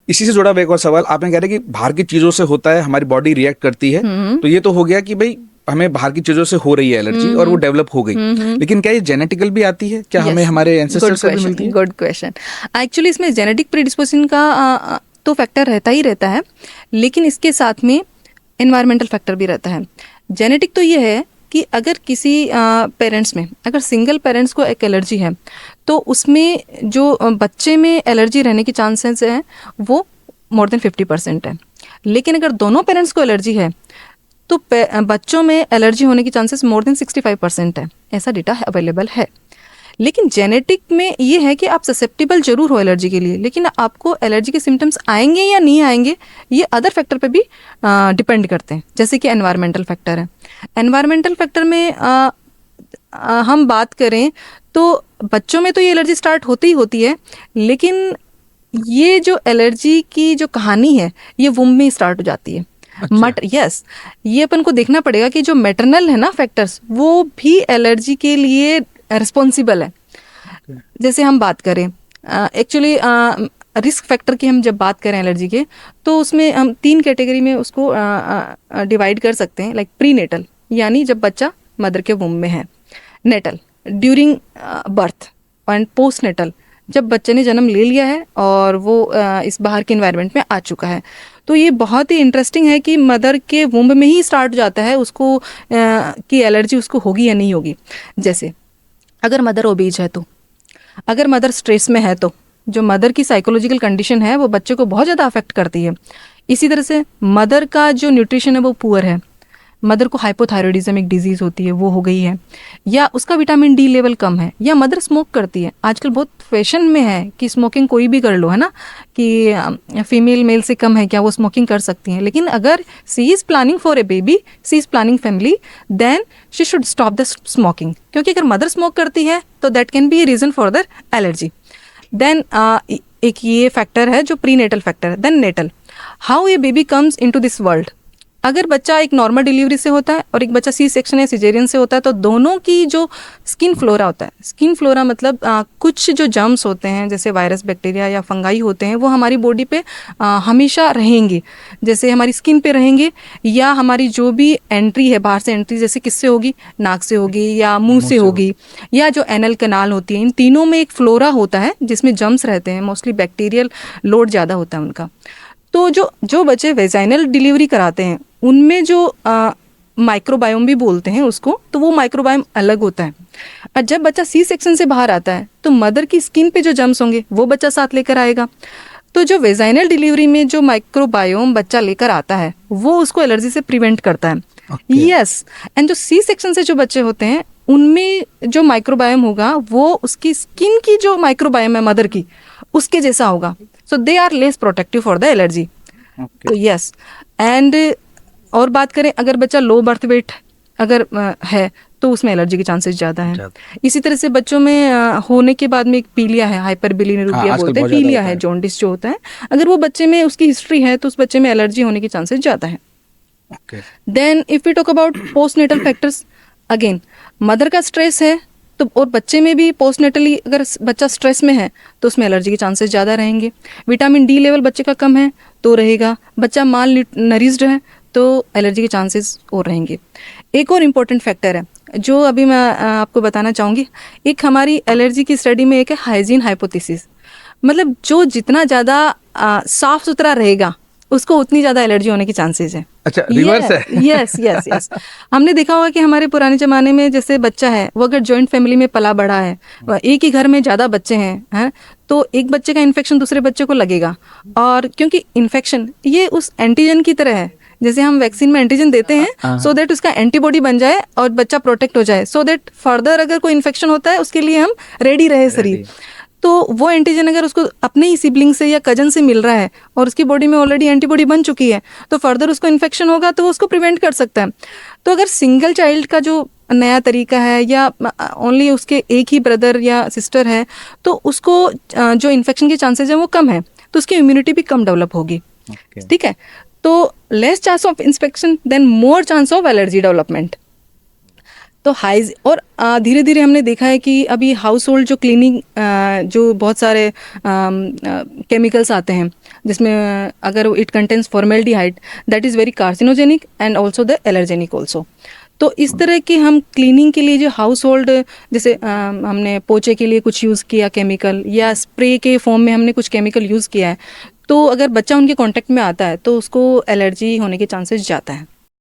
इसी से जुड़ा हुआ एक और सवाल, आपने कह रहे कि बाहर की चीजों से होता है, हमारी बॉडी रिएक्ट करती है, तो ये तो हो गया कि भाई हमें बाहर की चीजों से हो रही है एलर्जी और वो डेवलप हो गई, लेकिन क्या ये जेनेटिकल भी आती है? क्या हमें हमारे एंसेस्टर से भी मिलती है? Good question. एक्चुअली इसमें जेनेटिक प्रीडिस्पोजिशन का तो फैक्टर रहता ही रहता है, लेकिन इसके साथ में एनवायरमेंटल फैक्टर भी रहता है। जेनेटिक तो ये है कि अगर किसी पेरेंट्स में, अगर सिंगल पेरेंट्स को एक एलर्जी है, तो उसमें जो बच्चे में एलर्जी रहने की चांसेस हैं वो मोर देन 50% है। लेकिन अगर दोनों पेरेंट्स को एलर्जी है तो बच्चों में एलर्जी होने की चांसेस मोर देन 65% है। ऐसा डेटा अवेलेबल है। लेकिन जेनेटिक में ये है कि आप ससेप्टिबल जरूर हो एलर्जी के लिए, लेकिन आपको एलर्जी के सिम्टम्स आएंगे या नहीं आएंगे ये अदर फैक्टर पे भी डिपेंड करते हैं, जैसे कि एनवायरमेंटल फैक्टर है। एनवायरमेंटल फैक्टर में हम बात करें तो बच्चों में तो ये एलर्जी स्टार्ट होती ही होती है, लेकिन ये जो एलर्जी की जो कहानी है ये वुम्ब में स्टार्ट हो जाती है। यस, ये अपन को देखना पड़ेगा कि जो मैटरनल है ना फैक्टर्स, वो भी एलर्जी के लिए रिस्पॉन्सिबल है। जैसे हम बात करें एक्चुअली रिस्क फैक्टर की, हम जब बात करें एलर्जी के, तो उसमें हम 3 कैटेगरी में उसको डिवाइड कर सकते हैं। लाइक प्री नेटल, यानी जब बच्चा मदर के वुम्ब में है। Natal, during birth. And post natal, जब बच्चे ने जन्म ले लिया है और वो इस बाहर के इन्वायरमेंट में आ चुका है। तो ये बहुत ही इंटरेस्टिंग है कि मदर के वुम्ब में ही स्टार्ट हो जाता है उसको कि एलर्जी उसको होगी या नहीं होगी। जैसे अगर मदर ओबीज है, तो अगर मदर स्ट्रेस में है, तो जो मदर की साइकोलॉजिकल कंडीशन है वो बच्चे को बहुत ज़्यादा अफेक्ट करती है। इसी तरह से मदर का जो न्यूट्रिशन है वो पुअर है, मदर को हाइपोथायरॉयडिज्म एक डिजीज़ होती है वो हो गई है, या उसका विटामिन डी लेवल कम है, या मदर स्मोक करती है। आजकल बहुत फैशन में है कि स्मोकिंग कोई भी कर लो, है ना, कि फीमेल मेल से कम है क्या, वो स्मोकिंग कर सकती हैं। लेकिन अगर she is planning for a baby, she is planning family, then she should stop the smoking, क्योंकि अगर मदर स्मोक करती है तो that can be a reason for their allergy. Then एक ये फैक्टर है जो प्री नेटल फैक्टर है। Then natal, how a baby comes into this world. अगर बच्चा एक नॉर्मल डिलीवरी से होता है और एक बच्चा सी सेक्शन या सिजेरियन से होता है, तो दोनों की जो स्किन फ्लोरा होता है, स्किन फ्लोरा मतलब कुछ जो जर्म्स होते हैं जैसे वायरस, बैक्टीरिया या फंगाई होते हैं, वो हमारी बॉडी पे हमेशा रहेंगे। जैसे हमारी स्किन पे रहेंगे, या हमारी जो भी एंट्री है बाहर से एंट्री, जैसे किससे होगी, नाक से होगी या मुंह से होगी, या जो एनल कैनाल होती है, इन तीनों में एक फ्लोरा होता है जिसमें जर्म्स रहते हैं। मोस्टली बैक्टीरियल लोड ज़्यादा होता है उनका। तो जो बच्चे वेजाइनल डिलीवरी कराते हैं उनमें जो माइक्रोबायोम भी बोलते हैं उसको, तो वो माइक्रोबायोम अलग होता है। और जब बच्चा सी सेक्शन से बाहर आता है तो मदर की स्किन पे जो जर्म्स होंगे वो बच्चा साथ लेकर आएगा। तो जो वेजाइनल डिलीवरी में जो माइक्रोबायोम बच्चा लेकर आता है वो उसको एलर्जी से प्रिवेंट करता है। यस, एंड जो सी सेक्शन से जो बच्चे होते हैं उनमें जो माइक्रोबायोम होगा वो उसकी स्किन की जो माइक्रोबायोम है मदर की, उसके जैसा होगा। So they are less protective for the allergy. तो यस, एंड और बात करें अगर बच्चा लो बर्थ वेट अगर है तो उसमें एलर्जी के चांसेस ज़्यादा हैं। इसी तरह से बच्चों में होने के बाद में एक पीलिया है, हाइपरबिलिरुबिया बोलते हैं, पीलिया है, जॉन्डिस जो होता है, अगर वो बच्चे में उसकी हिस्ट्री है तो उस बच्चे में एलर्जी होने के चांसेस ज़्यादा हैं। Then if we talk about postnatal factors, again mother का स्ट्रेस है तो, और बच्चे में भी पोस्टनेटली अगर बच्चा स्ट्रेस में है तो उसमें एलर्जी के चांसेस ज़्यादा रहेंगे। विटामिन डी लेवल बच्चे का कम है तो रहेगा। बच्चा माल नरिश्ड है तो एलर्जी के चांसेस और रहेंगे। एक और इम्पॉर्टेंट फैक्टर है जो अभी मैं आपको बताना चाहूँगी। एक हमारी एलर्जी की स्टडी में एक है हाइजीन हाइपोथेसिस, मतलब जो जितना ज़्यादा साफ सुथरा रहेगा उसको उतनी ज़्यादा एलर्जी होने की चांसेस है। अच्छा, रिवर्स है। यस यस यस, हमने देखा होगा कि हमारे पुराने ज़माने में जैसे बच्चा है वो अगर जॉइंट फैमिली में पला बढ़ा है, एक ही घर में ज़्यादा बच्चे हैं, तो एक बच्चे का इन्फेक्शन दूसरे बच्चे को लगेगा। और क्योंकि इन्फेक्शन ये उस एंटीजन की तरह है, जैसे हम वैक्सीन में एंटीजन देते हैं सो दैट उसका एंटीबॉडी बन जाए और बच्चा प्रोटेक्ट हो जाए, सो दैट फर्दर अगर कोई इन्फेक्शन होता है उसके लिए हम रेडी रहे शरीर। तो वो एंटीजन अगर उसको अपने ही सिबलिंग से या कजन से मिल रहा है और उसकी बॉडी में ऑलरेडी एंटीबॉडी बन चुकी है तो फर्दर उसको इन्फेक्शन होगा तो वो उसको प्रिवेंट कर सकता है। तो अगर सिंगल चाइल्ड का जो नया तरीका है या ओनली उसके एक ही ब्रदर या सिस्टर है तो उसको जो इन्फेक्शन के चांसेस हैं वो कम है, तो उसकी इम्यूनिटी भी कम डेवलप होगी। ठीक है, तो less chance of infection then more chance of allergy development. तो हाइज और धीरे धीरे हमने देखा है कि अभी हाउस होल्ड जो क्लीनिंग जो बहुत सारे केमिकल्स आते हैं जिसमें अगर it contains formaldehyde, that is very carcinogenic and also the allergenic also. तो इस तरह के हम क्लीनिंग के लिए जो हाउस होल्ड, जैसे हमने पोछे के लिए कुछ यूज़ किया केमिकल, या स्प्रे के फॉर्म में हमने कुछ केमिकल यूज़ किया है, तो अगर बच्चा उनके कांटेक्ट में आता है तो उसको एलर्जी होने के चांसेस ज़्यादा है।